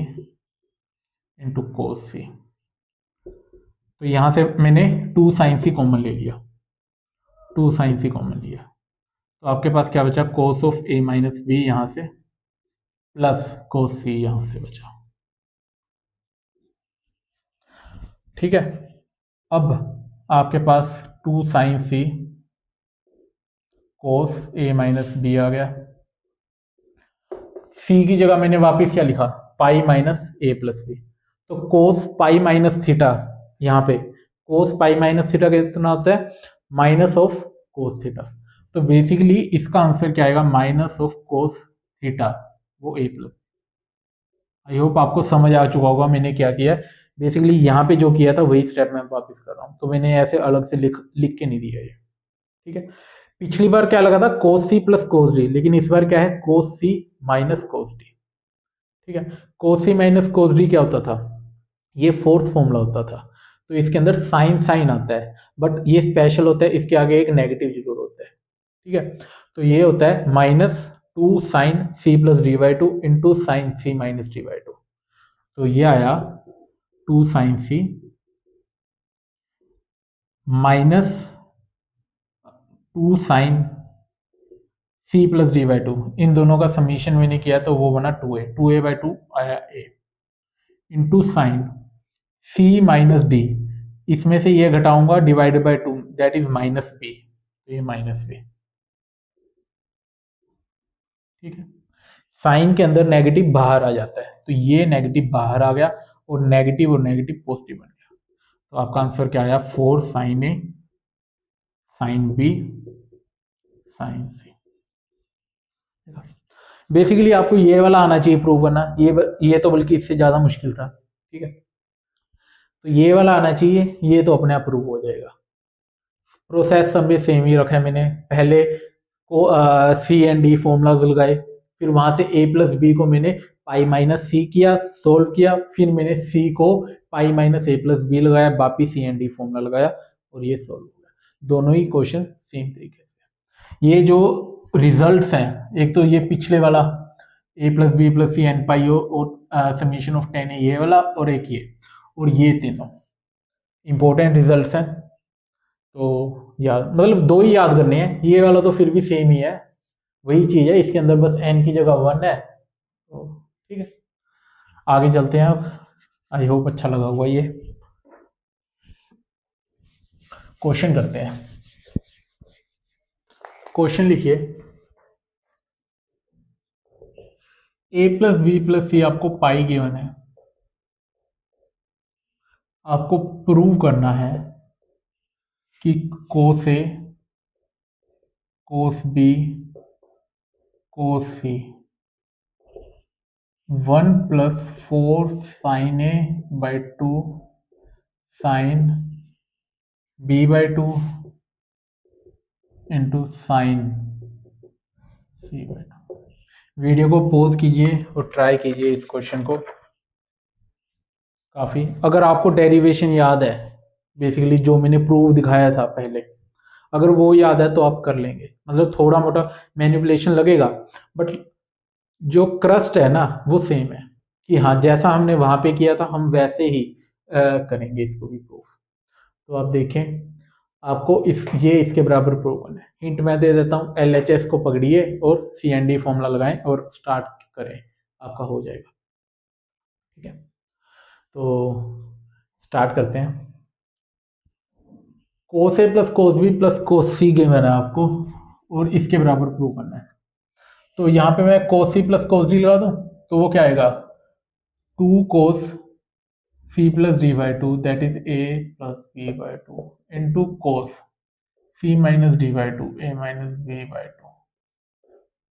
into cos C. तो यहां से मैंने 2 साइन सी कॉमन ले लिया, 2 साइन सी कॉमन लिया, तो आपके पास क्या बचा, cos of A minus B यहां से प्लस कोस सी यहां से बचा। ठीक है, अब आपके पास 2 sine C cos A minus B आ गया। सी की जगह मैंने वापस क्या लिखा, पाई माइनस ए प्लस बी। तो कोस पाई माइनस थीटा, यहाँ पे कोस पाई माइनस थीटा कितना होता है, माइनस ऑफ कोस थीटा। तो बेसिकली इसका आंसर क्या आएगा, माइनस ऑफ कोस थीटा, वो ए प्लस। आई होप आपको समझ आ चुका होगा मैंने क्या किया है। बेसिकली यहाँ पे जो किया था वही स्टेप मैं वापस कर रहा हूँ, तो मैंने ऐसे अलग से लिख के नहीं दिया ये। ठीक है, पिछली बार क्या लगा था, कोस सी प्लस कोस डी, लेकिन इस बार क्या है, कोस सी माइनस कोस डी। ठीक है, कोस सी माइनस कोस डी क्या होता था, ये फोर्थ फॉर्मूला होता था, तो इसके अंदर साइन साइन आता है, बट ये स्पेशल होता है, इसके आगे एक नेगेटिव जरूर होता है। ठीक है, तो ये होता है minus 2 sine C plus D by two into sine C minus D by two. तो ये आया 2 sine C minus 2 sine C plus D by two, इन दोनों का समीशन मैंने किया तो वो बना 2a बाई टू आया a into sine C minus D, इसमें से ये घटाऊंगा divided by 2, that is minus B, तो ये माइनस बी। ठीक है, साइन के अंदर नेगेटिव बाहर आ जाता है, तो ये नेगेटिव बाहर आ गया और नेगेटिव पॉजिटिव बन गया। तो आपका आंसर क्या आया, 4 sine A sine B sine C. Basically आपको ये वाला आना चाहिए प्रूव करना, ये तो बल्कि इससे ज्यादा मुश्किल था। ठीक है, तो ये वाला आना चाहिए, ये तो अपने आप प्रूव हो जाएगा। प्रोसेस सब में सेम ही रखा है मैंने, पहले को सी एंड डी फॉर्मूलाज लगाए, फिर वहां से ए प्लस बी को मैंने पाई माइनस सी किया, सोल्व किया, फिर मैंने सी को पाई माइनस ए प्लस बी लगाया, वापिस सी एंड डी फॉर्मूला लगाया और ये सोल्व हो गया। दोनों ही क्वेश्चन सेम तरीके से। ये जो रिजल्ट्स हैं, एक तो ये पिछले वाला A plus B plus C N pi और समीशन ऑफ 10 है ये वाला, और एक ये, और ये तीनों इंपॉर्टेंट रिजल्ट्स हैं। तो याद मतलब दो ही याद करने हैं, ये वाला तो फिर भी सेम ही है, वही चीज है, इसके अंदर बस एन की जगह 1 है। तो ठीक है, आगे चलते हैं अब। आई होप अच्छा लगा हुआ ये क्वेश्चन करते हैं। क्वेश्चन लिखिए, A plus B plus C आपको पाई गिवन है, आपको प्रूव करना है कि cos A cos B cos C 1 plus 4 sine A by 2 sine B by 2 into sine C by 2। Video को पॉज कीजिए और ट्राई कीजिए इस क्वेश्चन को। काफ़ी, अगर आपको डेरिवेशन याद है, बेसिकली जो मैंने प्रूफ दिखाया था पहले, अगर वो याद है तो आप कर लेंगे। मतलब थोड़ा मोटा मैनिपुलेशन लगेगा, बट जो क्रस्ट है ना वो सेम है, कि हाँ जैसा हमने वहां पे किया था हम वैसे ही करेंगे इसको भी प्रूफ। तो आप देखें, आपको ये इसके बराबर प्रूव करना है। हिंट मैं दे देता हूँ, LHS को पकड़िए और CND फॉर्मूला लगाएं और स्टार्ट करें, आपका हो जाएगा। ठीक है, तो स्टार्ट करते हैं। Cos A plus cos B plus cos C given है आपको, और इसके बराबर प्रूव करना है। तो यहाँ पे मैं कोस सी प्लस कोस डी लगा दूं, तो वो क्या आएगा, two cos C plus D by two that is A plus B by two into cos C minus D by two A minus B by two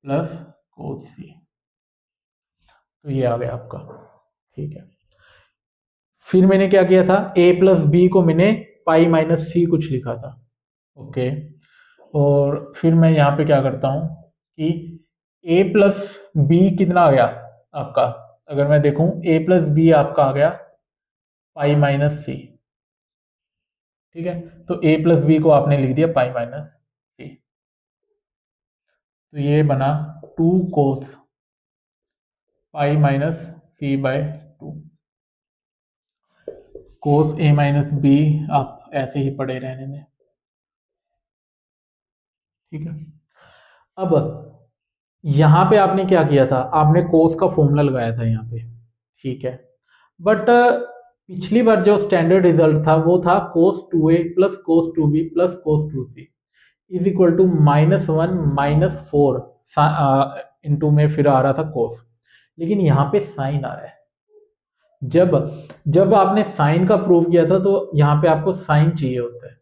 plus cos C. तो ये आ गया आपका। ठीक है, फिर मैंने क्या किया था, ए प्लस बी को मैंने पाई माइनस सी कुछ लिखा था। ओके, और फिर मैं यहाँ पे क्या करता हूँ कि ए प्लस बी कितना आ गया आपका, अगर मैं देखूं ए प्लस बी आपका आ गया पाई माइनस सी। ठीक है, तो ए प्लस बी को आपने लिख दिया पाई माइनस सी। तो ये बना two cos pi minus C by two. Cos A minus B आप ऐसे ही पड़े रहने दें। ठीक है, अब यहां पे आपने क्या किया था, आपने कोस का फॉर्मूला लगाया था यहाँ पे। ठीक है, बट पिछली बार जो स्टैंडर्ड रिजल्ट था वो था cos two A plus cos two B plus cos two C is equal to -1 -4 into में फिर आ रहा था कोस, लेकिन यहाँ पे साइन आ रहा है। जब जब आपने साइन का प्रूव किया था तो यहाँ पे आपको साइन चाहिए होता है।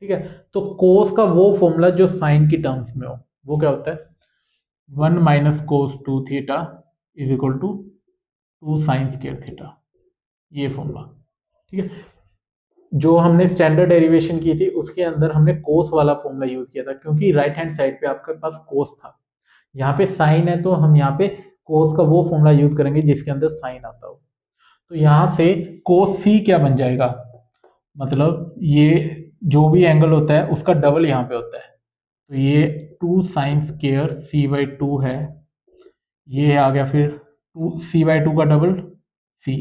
ठीक है, तो कोस का वो फॉर्मूला जो साइन की टर्म्स में हो वो क्या होता है, 1 minus cos two theta is equal to 2 sine square theta, ये फॉर्मूला। ठीक है, जो हमने स्टैंडर्ड डेरिवेशन की थी उसके अंदर हमने कोस वाला फॉर्मूला यूज किया था, क्योंकि राइट हैंड साइड पे आपके पास कोस था। यहाँ पे साइन है तो हम यहाँ पे कोस का वो फॉर्मूला यूज करेंगे जिसके अंदर साइन आता हो। तो यहाँ से कोस सी क्या बन जाएगा, मतलब ये जो भी एंगल होता है उसका डबल यहाँ पे होता है। तो ये 2 sine square C by two है, ये आ गया फिर 2 सी बाई टू का डबल सी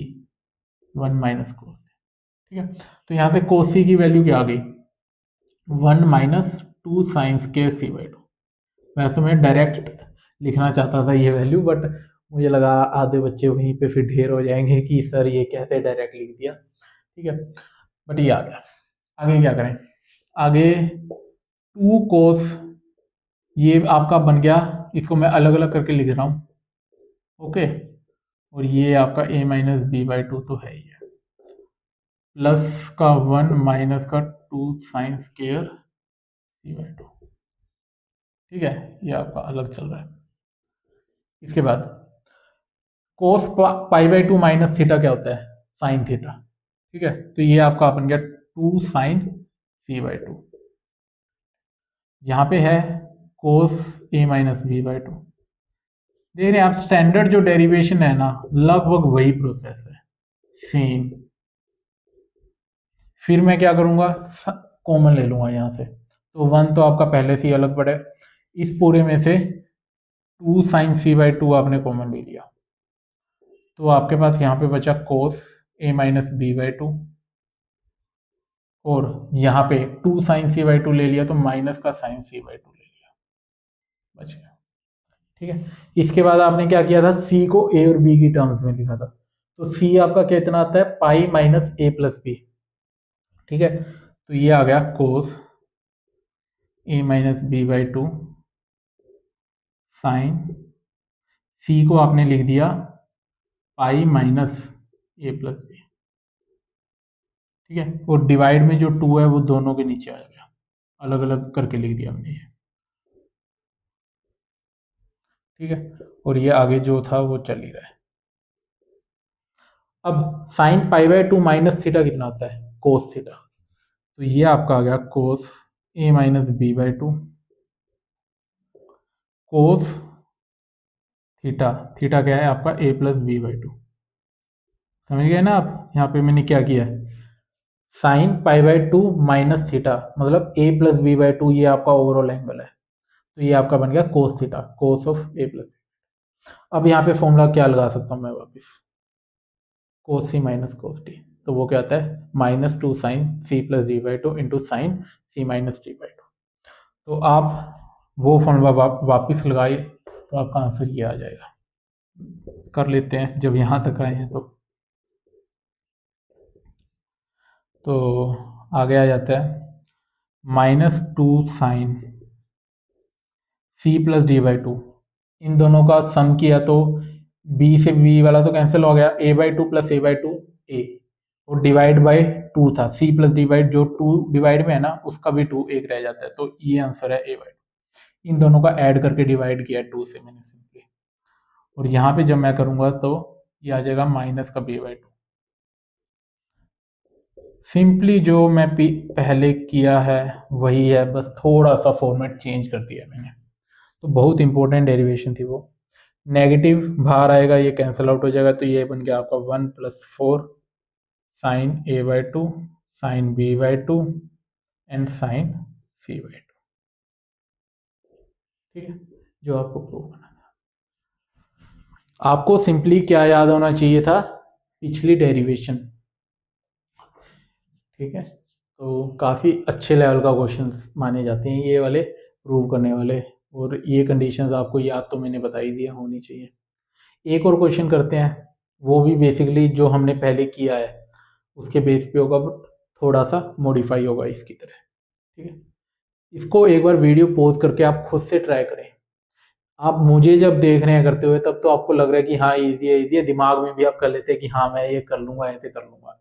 1 माइनस कोस। ठीक है, तो यहाँ से कोस सी की वैल्यू क्या आ गई, 1 minus 2 sine square C by two. वैसे मैं डायरेक्ट लिखना चाहता था ये वैल्यू, बट मुझे लगा आधे बच्चे वहीं पे फिर ढेर हो जाएंगे कि सर ये कैसे डायरेक्ट लिख दिया। ठीक है, बट ये आ गया। आगे क्या करें, आगे 2 कोस ये आपका बन गया, इसको मैं अलग अलग करके लिख रहा हूँ। ओके, और ये आपका a minus B by two तो है ही है, प्लस का 1 माइनस का 2 sine square C by two. ठीक है, ये आपका अलग चल रहा है। इसके बाद cos pi by two minus theta क्या होता है, साइन थीटा। ठीक है, तो ये आपका बन गया 2 साइन सी बाई टू। यहाँ पे है cos A minus B by to. देख रहे हैं आप, स्टैंडर्ड जो डेरिवेशन है ना लगभग वही प्रोसेस है, सेम। फिर मैं क्या करूंगा, कॉमन ले लूंगा यहाँ से, तो 1 तो आपका पहले से ही अलग पड़े, इस पूरे में से 2 साइन सी बाई टू आपने कॉमन ले लिया, तो आपके पास यहाँ पे बचा cos A minus B by to, और यहाँ पे 2 साइन सी बाई टू ले लिया तो माइनस का साइन सी बाई टू ले लिया, बच गया। ठीक है, इसके बाद आपने क्या किया था, सी को ए और बी की टर्म्स में लिखा था, तो सी आपका कितना आता है, pi minus A plus B. ठीक है, तो ये आ गया cos A minus B by two sine, C को आपने लिख दिया pi minus A plus B. ठीक है, और डिवाइड में जो 2 है वो दोनों के नीचे आ गया, अलग अलग करके लिख दिया हमने ये। ठीक है, और ये आगे जो था वो चल ही रहा है। अब sine pi by two minus theta कितना होता है, कोस थीटा, तो ये आपका आ गया cos A minus B by two cos theta, theta क्या है आपका A plus B by two. समझ गए ना आप, यहाँ पे मैंने क्या किया है, sine pi by two minus theta मतलब ए प्लस बी बाई टू, ये आपका ओवरऑल एंगल है, तो ये आपका बन गया cos theta, cos of A plus. अब यहाँ पे फॉर्मूला क्या लगा सकता हूँ मैं वापस, कोस सी माइनस कोस टी, तो वो क्या आता है -2 sine C plus D by two into sine C minus D by two. तो आप वो फॉर्मूला वापस लगाइए तो आपका आंसर ये आ जाएगा। कर लेते हैं जब यहाँ तक आए हैं तो आगे आ जाता है -2 sine C plus D by two, इन दोनों का सम किया तो बी से बी वाला तो कैंसिल हो गया, a/2 प्लस a/2 ए, और डिवाइड बाय 2 था, सी प्लस डिवाइड जो 2 डिवाइड में है ना उसका भी 2 एक रह जाता है, तो ये आंसर है a/2। इन दोनों का ऐड करके डिवाइड किया 2 से मैंने सिंपली, और यहाँ पे जब मैं करूँगा तो ये आ जाएगा माइनस का b/2। सिंपली जो मैं पहले किया है वही है, बस थोड़ा सा फॉर्मेट चेंज कर दिया मैंने। तो बहुत इंपॉर्टेंट डेरिवेशन थी वो। नेगेटिव बाहर आएगा, ये कैंसिल आउट हो जाएगा, तो ये बन गया आपका 1+4 sign a/2 sine b/2 and sign c/2। ठीक है, जो आपको प्रूव करना था। आपको सिंपली क्या याद होना चाहिए था, पिछली डेरिवेशन। ठीक है, तो काफ़ी अच्छे लेवल का क्वेश्चन माने जाते हैं ये वाले प्रूव करने वाले, और ये कंडीशंस आपको याद तो मैंने बता ही दिया होनी चाहिए। एक और क्वेश्चन करते हैं, वो भी बेसिकली जो हमने पहले किया है उसके बेस पे होगा, बट थोड़ा सा मॉडिफाई होगा इसकी तरह। ठीक है, इसको एक बार वीडियो पॉज करके आप खुद से ट्राई करें। आप मुझे जब देख रहे हैं करते हुए तब तो आपको लग रहा है कि हाँ इजी है, दिमाग में भी आप कर लेते हैं कि हाँ मैं ये कर लूँगा, ऐसे कर लूँगा।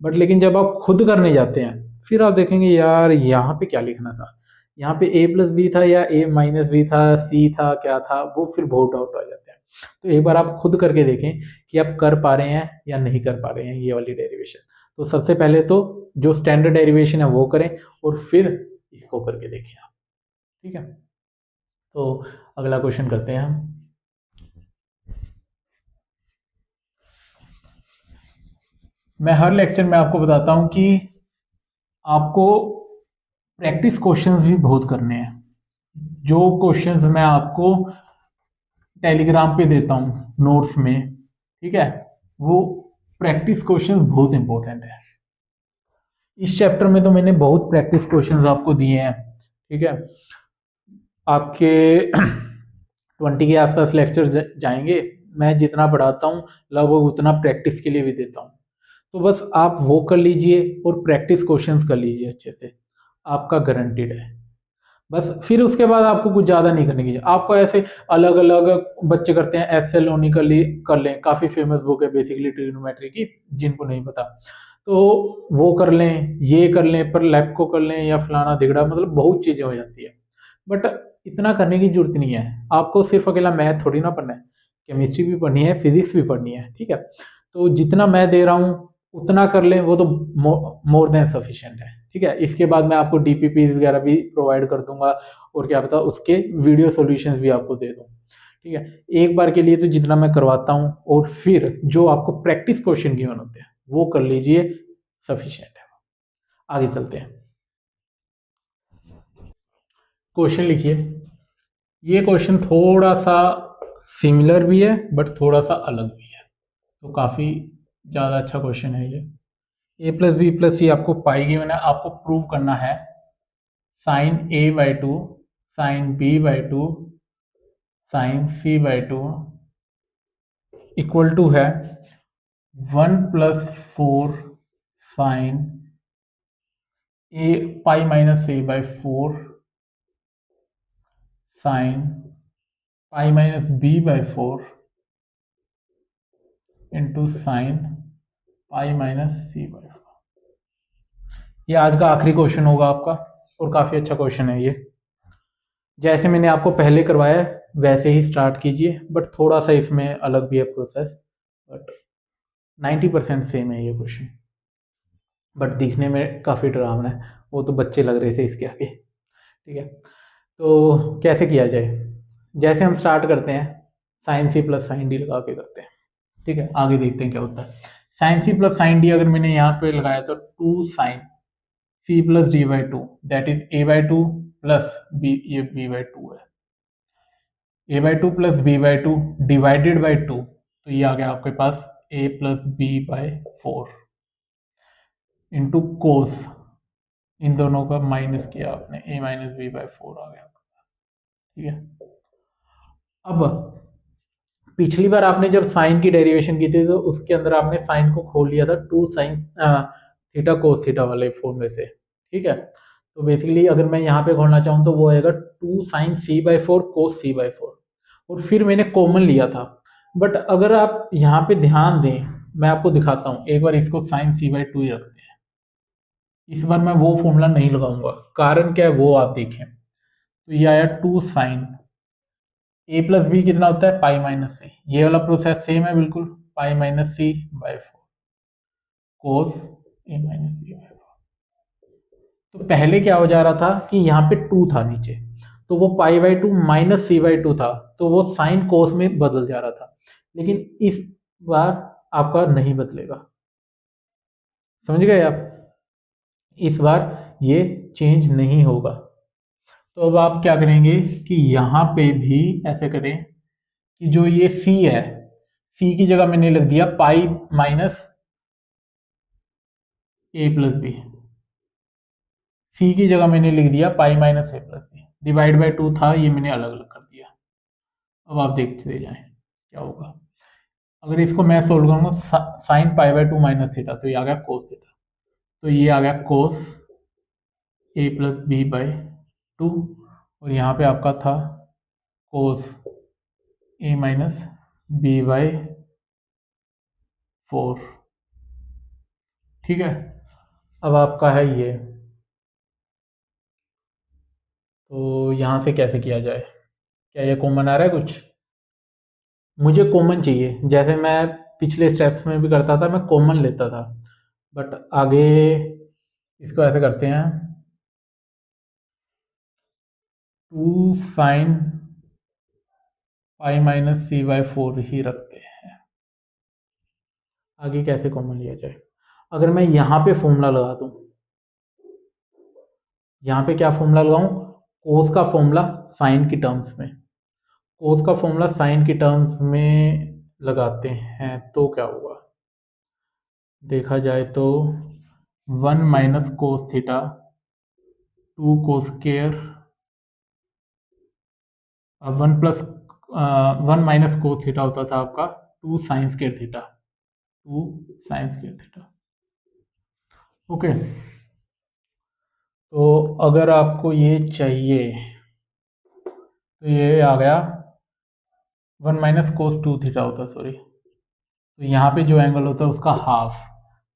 बट लेकिन जब आप खुद करने जाते हैं फिर आप देखेंगे यार यहाँ पे क्या लिखना था, यहाँ पे a+b था या a-b था, c था, क्या था, वो फिर बहुत डाउट आ जाते हैं। तो एक बार आप खुद करके देखें कि आप कर पा रहे हैं या नहीं कर पा रहे हैं ये वाली डेरिवेशन। तो सबसे पहले तो जो स्टैंडर्ड डेरिवेशन है वो करें, और फिर इसको करके देखें आप। ठीक है, तो अगला क्वेश्चन करते हैं हम। मैं हर लेक्चर में आपको बताता हूं कि आपको प्रैक्टिस क्वेश्चंस भी बहुत करने हैं। जो क्वेश्चंस मैं आपको टेलीग्राम पे देता हूं नोट्स में, ठीक है, वो प्रैक्टिस क्वेश्चंस बहुत इंपॉर्टेंट है। इस चैप्टर में तो मैंने बहुत प्रैक्टिस क्वेश्चंस आपको दिए हैं। ठीक है, आपके 20 के आसपास लेक्चर जाएंगे। मैं जितना पढ़ाता हूँ लगभग उतना प्रैक्टिस के लिए भी देता हूँ। तो बस आप वो कर लीजिए और प्रैक्टिस क्वेश्चंस कर लीजिए अच्छे से, आपका गारंटीड है। बस फिर उसके बाद आपको कुछ ज़्यादा नहीं करने की, आपको ऐसे अलग अलग बच्चे करते हैं, एसएल ओनी कर लें, काफ़ी फेमस बुक है बेसिकली ट्रिग्नोमेट्री की, जिनको नहीं पता तो वो कर लें, ये कर लें, पर लैब को कर लें या फलाना धिगड़ा, मतलब बहुत चीज़ें हो जाती है। बट इतना करने की जरूरत नहीं है, आपको सिर्फ अकेला मैथ थोड़ी ना पढ़ना है, केमिस्ट्री भी पढ़नी है, फिजिक्स भी पढ़नी है। ठीक है, तो जितना मैं दे रहा हूँ उतना कर लें, वो तो मोर देन सफिशिएंट है। ठीक है, इसके बाद मैं आपको डीपीपी वगैरह भी प्रोवाइड कर दूंगा, और क्या पता उसके वीडियो सॉल्यूशंस भी आपको दे दूं। ठीक है, एक बार के लिए तो जितना मैं करवाता हूँ, और फिर जो आपको प्रैक्टिस क्वेश्चन गिवन होते हैं वो कर लीजिए, सफिशिएंट है। आगे चलते हैं, क्वेश्चन लिखिए। ये क्वेश्चन थोड़ा सा सिमिलर भी है बट थोड़ा सा अलग भी है, तो काफ़ी ज़्यादा अच्छा क्वेश्चन है ये। a+b+c आपको पाई गिवन है, आपको प्रूव करना है sine a/2 sine b/2 sine c/2 equal to है 1+4 sine a π-a/4 sine π-b/4 into sine π-c/4। ये आज का आखिरी क्वेश्चन होगा आपका, और काफ़ी अच्छा क्वेश्चन है ये। जैसे मैंने आपको पहले करवाया है वैसे ही स्टार्ट कीजिए, बट थोड़ा सा इसमें अलग भी है प्रोसेस, बट 90% सेम है ये क्वेश्चन। बट दिखने में काफ़ी डरावना है, वो तो बच्चे लग रहे थे इसके आगे। ठीक है, तो कैसे किया जाए, जैसे हम स्टार्ट करते हैं sine C plus sine D लगा के करते हैं। ठीक है, आगे देखते हैं क्या होता है। Sine C plus sine D अगर मैंने यहाँ पे लगाया तो 2 sine C plus d/2 that is a/2 plus B, ये b/2 है, a/2 plus b/2 divided by 2, तो ये आ गया आपके पास a plus b/4 into cos, इन दोनों का माइनस किया आपने, a माइनस b/4 आ गया। ठीक है, अब पिछली बार आपने जब साइन की डेरिवेशन की थी तो उसके अंदर आपने साइन को खोल लिया था 2 साइन थीटा कोस थीटा वाले फॉर्मूले से। ठीक है, तो बेसिकली अगर मैं यहाँ पे खोलना चाहूँ तो वो आएगा 2 साइन c/4 कोस c/4, और फिर मैंने कॉमन लिया था, बट अगर आप यहाँ पे ध्यान दें, मैं आपको दिखाता हूँ एक बार, इसको साइन सी बाई टू ही रखते हैं। इस बार मैं वो फॉर्मूला नहीं लगाऊंगा, कारण क्या है वो आप देखें। तो ये आया two sine A plus B कितना होता है, पाई माइनस सी। ये वाला प्रोसेस सेम है बिल्कुल, pi minus C by four cos A minus B by four. तो पहले क्या हो जा रहा था कि यहाँ पे टू था नीचे, तो वो pi by two minus C by two था, तो वो साइन कोस में बदल जा रहा था। लेकिन इस बार आपका नहीं बदलेगा, समझ गए आप? इस बार ये चेंज नहीं होगा। तो अब आप क्या करेंगे कि यहाँ पे भी ऐसे करें कि जो ये सी है, सी की जगह मैंने लिख दिया pi minus A plus B. C की जगह मैंने लिख दिया pi minus A plus B, divide by two था, ये मैंने अलग अलग कर दिया। अब आप देखते जाएं क्या होगा। अगर इसको मैं सोल्व करूँगा sine pi by two minus theta, तो ये आ गया कोस थीटा। तो ये आ गया cos A plus B by to, और यहाँ पे आपका था cos A minus B by four. ठीक है, अब आपका है ये। तो यहाँ से कैसे किया जाए, क्या ये कॉमन आ रहा है कुछ? मुझे कॉमन चाहिए, जैसे मैं पिछले स्टेप्स में भी करता था, मैं कॉमन लेता था। बट आगे इसको ऐसे करते हैं, two sine pi minus C by four ही रखते हैं। आगे कैसे कॉमन लिया जाए? अगर मैं यहाँ पे फॉर्मूला लगा दूँ, यहाँ पे क्या फॉर्मूला लगाऊं? कोस का फॉर्मूला साइन की टर्म्स में, कोस का फॉर्मूला साइन की टर्म्स में लगाते हैं तो क्या होगा? देखा जाए तो one minus cos theta two cos square, one plus one minus cos theta होता था आपका two sine square theta, two sine square theta. Okay, तो अगर आपको ये चाहिए तो ये आ गया one minus cos two theta होता, सॉरी, तो यहाँ पे जो एंगल होता है उसका हाफ,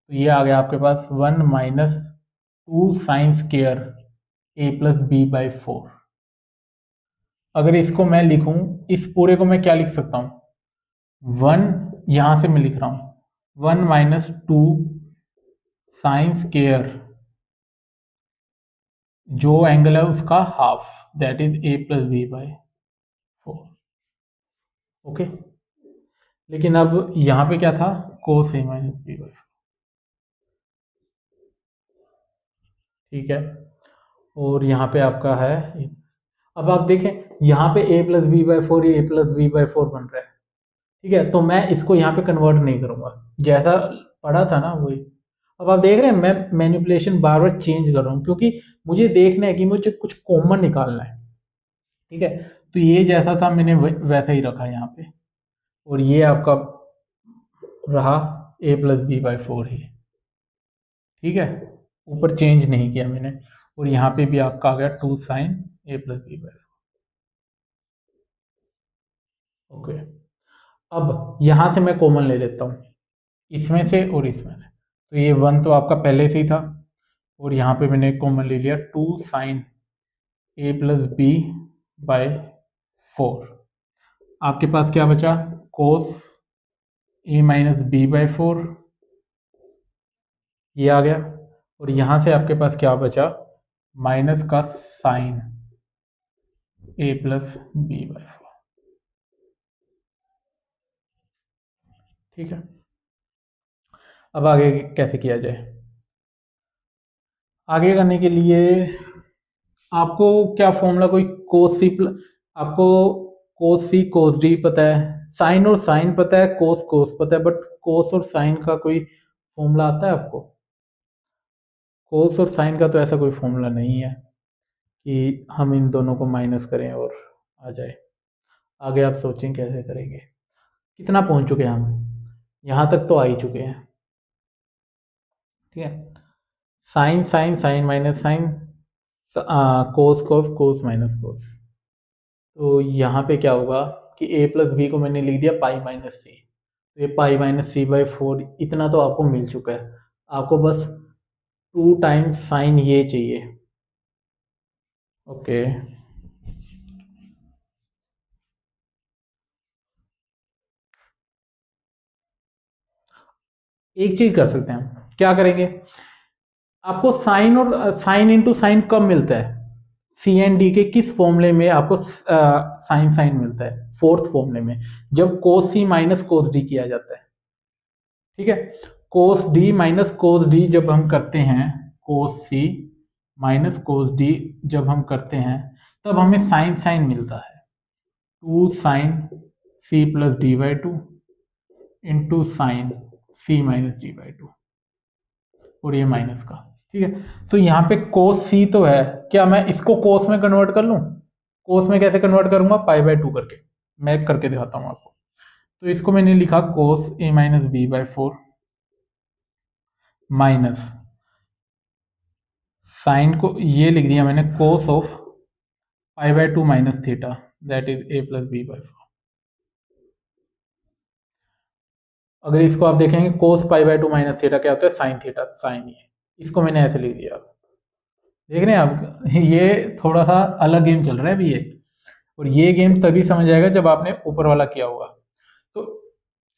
तो ये आ गया आपके पास one minus two sine square A plus B by four. अगर इसको मैं लिखूं, इस पूरे को मैं क्या लिख सकता हूं? वन, यहां से मैं लिख रहा हूं one minus two sine square, जो एंगल है उसका half, that is A plus B by four. Okay, लेकिन अब यहां पे क्या था? Cos A minus B by four. ठीक है, और यहाँ पे आपका है, अब आप देखें यहाँ पे a plus B by four, A plus B by four बन रहा है। ठीक है, तो मैं इसको यहाँ पे कन्वर्ट नहीं करूँगा, जैसा पढ़ा था ना वही। अब आप देख रहे हैं मैं मैनिपुलेशन बार बार चेंज कर रहा हूँ, क्योंकि मुझे देखना है कि मुझे कुछ कॉमन निकालना है। ठीक है, तो ये जैसा था मैंने वैसा ही रखा यहाँ पे, और ये आपका रहा a plus B by four ही। ठीक है, ऊपर चेंज नहीं किया मैंने, और यहाँ पे भी आपका आ गया two sine A plus B by four. Okay, अब यहाँ से मैं कॉमन ले लेता हूँ, इसमें से और इसमें से। तो ये वन तो आपका पहले से ही था, और यहाँ पे मैंने कॉमन ले लिया two sine A plus B by four. आपके पास क्या बचा? Cos A minus B by four, ये आ गया, और यहाँ से आपके पास क्या बचा? माइनस का sine A plus B by four. ठीक है, अब आगे कैसे किया जाए? आगे करने के लिए आपको क्या फॉर्मूला, कोई कोस सी आपको कोस सी कोस डी पता है, साइन और साइन पता है, कोस कोस पता है, बट कोस और साइन का कोई फॉर्मूला आता है आपको? कोस और साइन का तो ऐसा कोई फॉर्मूला नहीं है कि हम इन दोनों को माइनस करें और आ जाए। आगे आप सोचें कैसे करेंगे। कितना पहुंच चुके हैं हम? यहाँ तक तो आ ही चुके हैं। ठीक है, sine sine sine minus sine, cos cos cos minus cos. तो यहाँ पे क्या होगा कि ए प्लस बी को मैंने लिख दिया पाई माइनस सी, तो ये पाई माइनस सी बाई 4 इतना तो आपको मिल चुका है। आपको बस 2 टाइम्स साइन ये चाहिए। ओके, एक चीज कर सकते हैं, क्या करेंगे, आपको साइन और साइन इंटू साइन कब मिलता है, सी एंड डी के किस फॉर्मूले में आपको साइन साइन मिलता है, फोर्थ फॉर्मूले में, जब कोस सी माइनस कोस डी किया जाता है। ठीक है, कोस डी माइनस कोस डी जब हम करते हैं, कोस सी माइनस कोस डी जब हम करते हैं, तब हमें साइन साइन मिलता है, 2 sine C plus D by 2 into sine C minus D by 2, और ये माइनस का। ठीक है, तो यहाँ पे कोस सी तो है, क्या मैं इसको कोस में कन्वर्ट कर लूँ, कोस में कैसे कन्वर्ट करूंगा, पाई बाई 2 करके, मैं करके दिखाता हूँ आपको। तो इसको मैंने लिखा cos A minus B by 4 minus sine को ये लिख दिया मैंने cos of pi by 2 minus theta, that is A plus B by 4। अगर इसको आप देखेंगे cos pi by 2 minus theta क्या होता है, साइन थीटा, साइन ये, इसको मैंने ऐसे लिख दिया। देख रहे हैं आप, ये थोड़ा सा अलग गेम चल रहा है अभी ये, और ये गेम तभी समझ आएगा जब आपने ऊपर वाला किया होगा। तो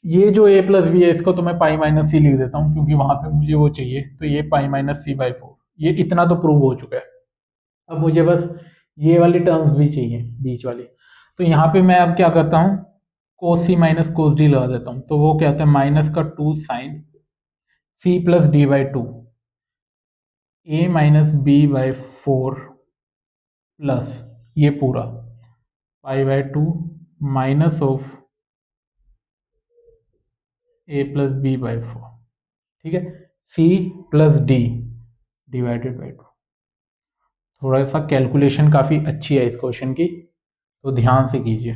ये जो a प्लस बी है, इसको तो मैं पाई माइनस सी लिख देता हूँ क्योंकि वहां पे मुझे वो चाहिए, तो ये पाई माइनस सी बाई 4, ये इतना तो प्रूव हो चुका है। अब मुझे बस ये वाली टर्म्स भी चाहिए बीच वाली, तो यहाँ पे मैं अब क्या करता हूँ, कोस सी माइनस कोस डी लगा देता हूँ, तो वो क्या होता है, माइनस का 2 sine C plus D by 2 A minus B by 4 plus ये पूरा pi by 2 minus of A plus B by 4। ठीक है, C plus D divided by 2। थोड़ा सा कैलकुलेशन काफ़ी अच्छी है इस क्वेश्चन की, तो ध्यान से कीजिए,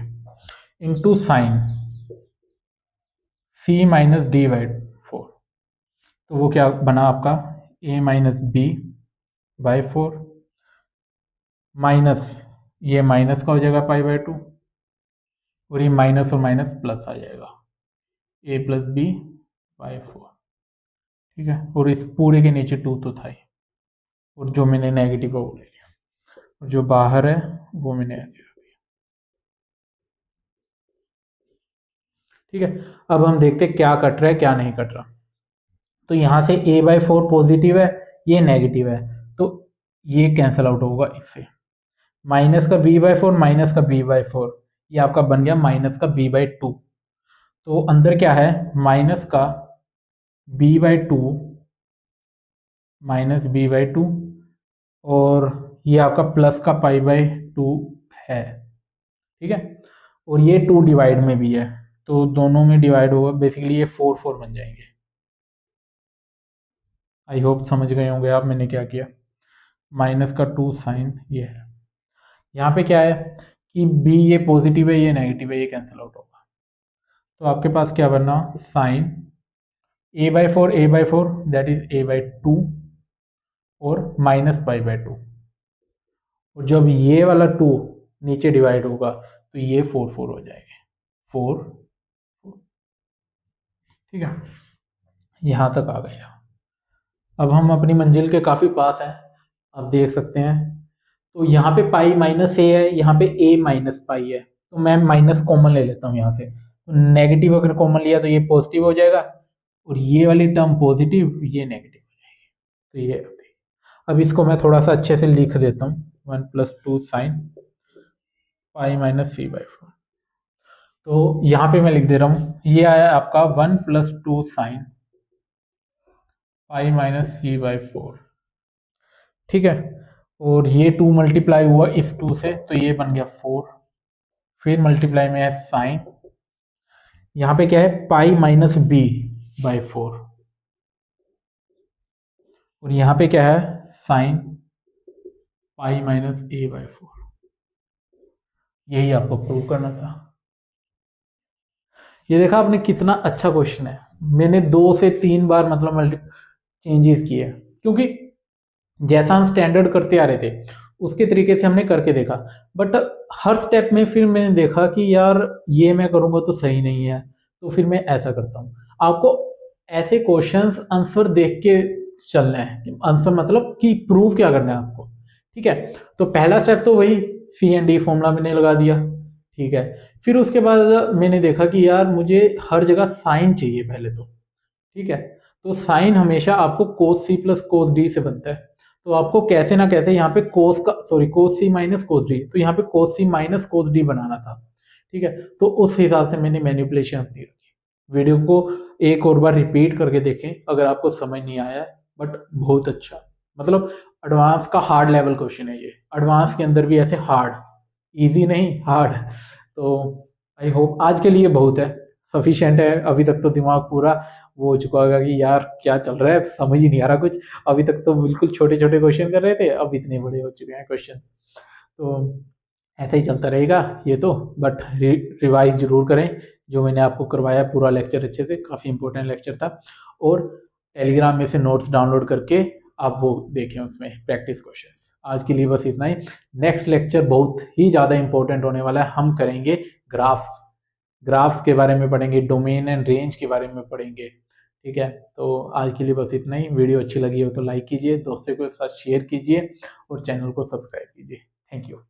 into sine C minus D by 4, तो वो क्या बना आपका, A minus B by 4 minus ये माइनस का हो जाएगा पाई बाई 2, और ये माइनस और माइनस प्लस आ जाएगा, ए प्लस बी बाई 4। ठीक है, और इस पूरे के नीचे 2 तो था ही, और जो मैंने नेगेटिव का वो ले लिया, और जो बाहर है वो मैंने ऐसे रख दिया। ठीक है, अब हम देखते हैं क्या कट रहा है क्या नहीं कट रहा। तो यहाँ से a बाई 4 पॉजिटिव है, ये नेगेटिव है, तो ये कैंसिल आउट होगा इससे, माइनस का b बाई 4 माइनस का b बाई 4, ये आपका बन गया माइनस का b बाई 2। तो अंदर क्या है, माइनस का b by 2 minus b by 2, और ये आपका प्लस का पाई बाई 2 है। ठीक है, और ये 2 डिवाइड में भी है, तो दोनों में डिवाइड होगा, बेसिकली ये 4 4 बन जाएंगे। आई होप समझ गए होंगे आप मैंने क्या किया, माइनस का 2 साइन ये है, यहाँ पे क्या है कि b ये पॉजिटिव है ये नेगेटिव है, ये कैंसिल आउट होगा, तो आपके पास क्या बनना, sine a by 4 that is a by 2 और माइनस पाई बाई 2, और जब ये वाला 2 नीचे डिवाइड होगा तो ये 4 4 हो जाएंगे, 4 4। ठीक है, यहाँ तक आ गया। अब हम अपनी मंजिल के काफ़ी पास हैं, आप देख सकते हैं, तो यहाँ पे पाई माइनस ए है, यहाँ पे ए माइनस पाई है, तो मैं माइनस कॉमन ले लेता हूँ यहाँ से, तो नेगेटिव अगर कॉमन लिया तो ये पॉजिटिव हो जाएगा, और ये वाली टर्म पॉजिटिव ये नेगेटिव हो जाएगी, तो ये अब इसको मैं थोड़ा सा अच्छे से लिख देता हूँ, 1 plus 2 sine pi minus C by 4, तो यहाँ पे मैं लिख दे रहा हूँ, ये आया आपका 1 plus 2 sine pi minus C by 4। ठीक है, और ये 2 मल्टीप्लाई हुआ इस 2 से, तो ये बन गया 4, फिर मल्टीप्लाई में है साइन, यहाँ पे क्या है, पाई माइनस बी बाई 4, और यहाँ पे क्या है, sign pi minus A by 4। यही आपको प्रूव करना था। ये देखा आपने, कितना अच्छा क्वेश्चन है, मैंने 2 से 3 बार मतलब चेंजेस किए, क्योंकि जैसा हम स्टैंडर्ड करते आ रहे थे उसके तरीके से हमने करके देखा। बट हर स्टेप में फिर मैंने देखा कि यार ये मैं करूँगा तो सही नहीं है, तो फिर मैं ऐसा करता हूँ। आपको ऐसे क्वेश्चंस आंसर देख के चलना है, आंसर मतलब कि प्रूव क्या करना है आपको। ठीक है, तो पहला स्टेप तो वही सी एंड डी फॉर्मूला मैंने लगा दिया। ठीक है, फिर उसके बाद मैंने देखा कि यार मुझे हर जगह साइन चाहिए पहले तो। ठीक है, तो साइन हमेशा आपको कोस सी प्लस कोस डी से बनता है। तो आपको कैसे ना कैसे यहाँ पे कोस सी माइनस कोस डी, तो यहाँ पे कोस सी माइनस कोस डी बनाना था। ठीक है, तो उस हिसाब से मैंने मैनिपुलेशन अपनी रखी। वीडियो को एक और बार रिपीट करके देखें अगर आपको समझ नहीं आया है, बट बहुत अच्छा, मतलब एडवांस का हार्ड लेवल क्वेश्चन है ये। एडवांस के अंदर भी ऐसे हार्ड, इजी नहीं हार्ड। तो आई होप आज के लिए बहुत है, सफिशिएंट है। अभी तक तो दिमाग पूरा वो हो चुका होगा कि यार क्या चल रहा है, समझ ही नहीं आ रहा कुछ। अभी तक तो बिल्कुल छोटे छोटे क्वेश्चन कर रहे थे, अब इतने बड़े हो चुके हैं क्वेश्चन। तो ऐसा ही चलता रहेगा ये तो। बट रिवाइज जरूर करें, जो मैंने आपको करवाया पूरा लेक्चर अच्छे से, काफ़ी इंपॉर्टेंट लेक्चर था। और टेलीग्राम में से नोट्स डाउनलोड करके आप वो देखें, उसमें प्रैक्टिस क्वेश्चन। आज के लिए बस इतना ही। नेक्स्ट लेक्चर बहुत ही ज़्यादा इंपॉर्टेंट होने वाला है, हम करेंगे ग्राफ्स। ग्राफ्स के बारे में पढ़ेंगे, डोमेन एंड रेंज के बारे में पढ़ेंगे। ठीक है, तो आज के लिए बस इतना ही। वीडियो अच्छी लगी हो तो लाइक कीजिए, दोस्तों के साथ शेयर कीजिए और चैनल को सब्सक्राइब कीजिए। Thank you.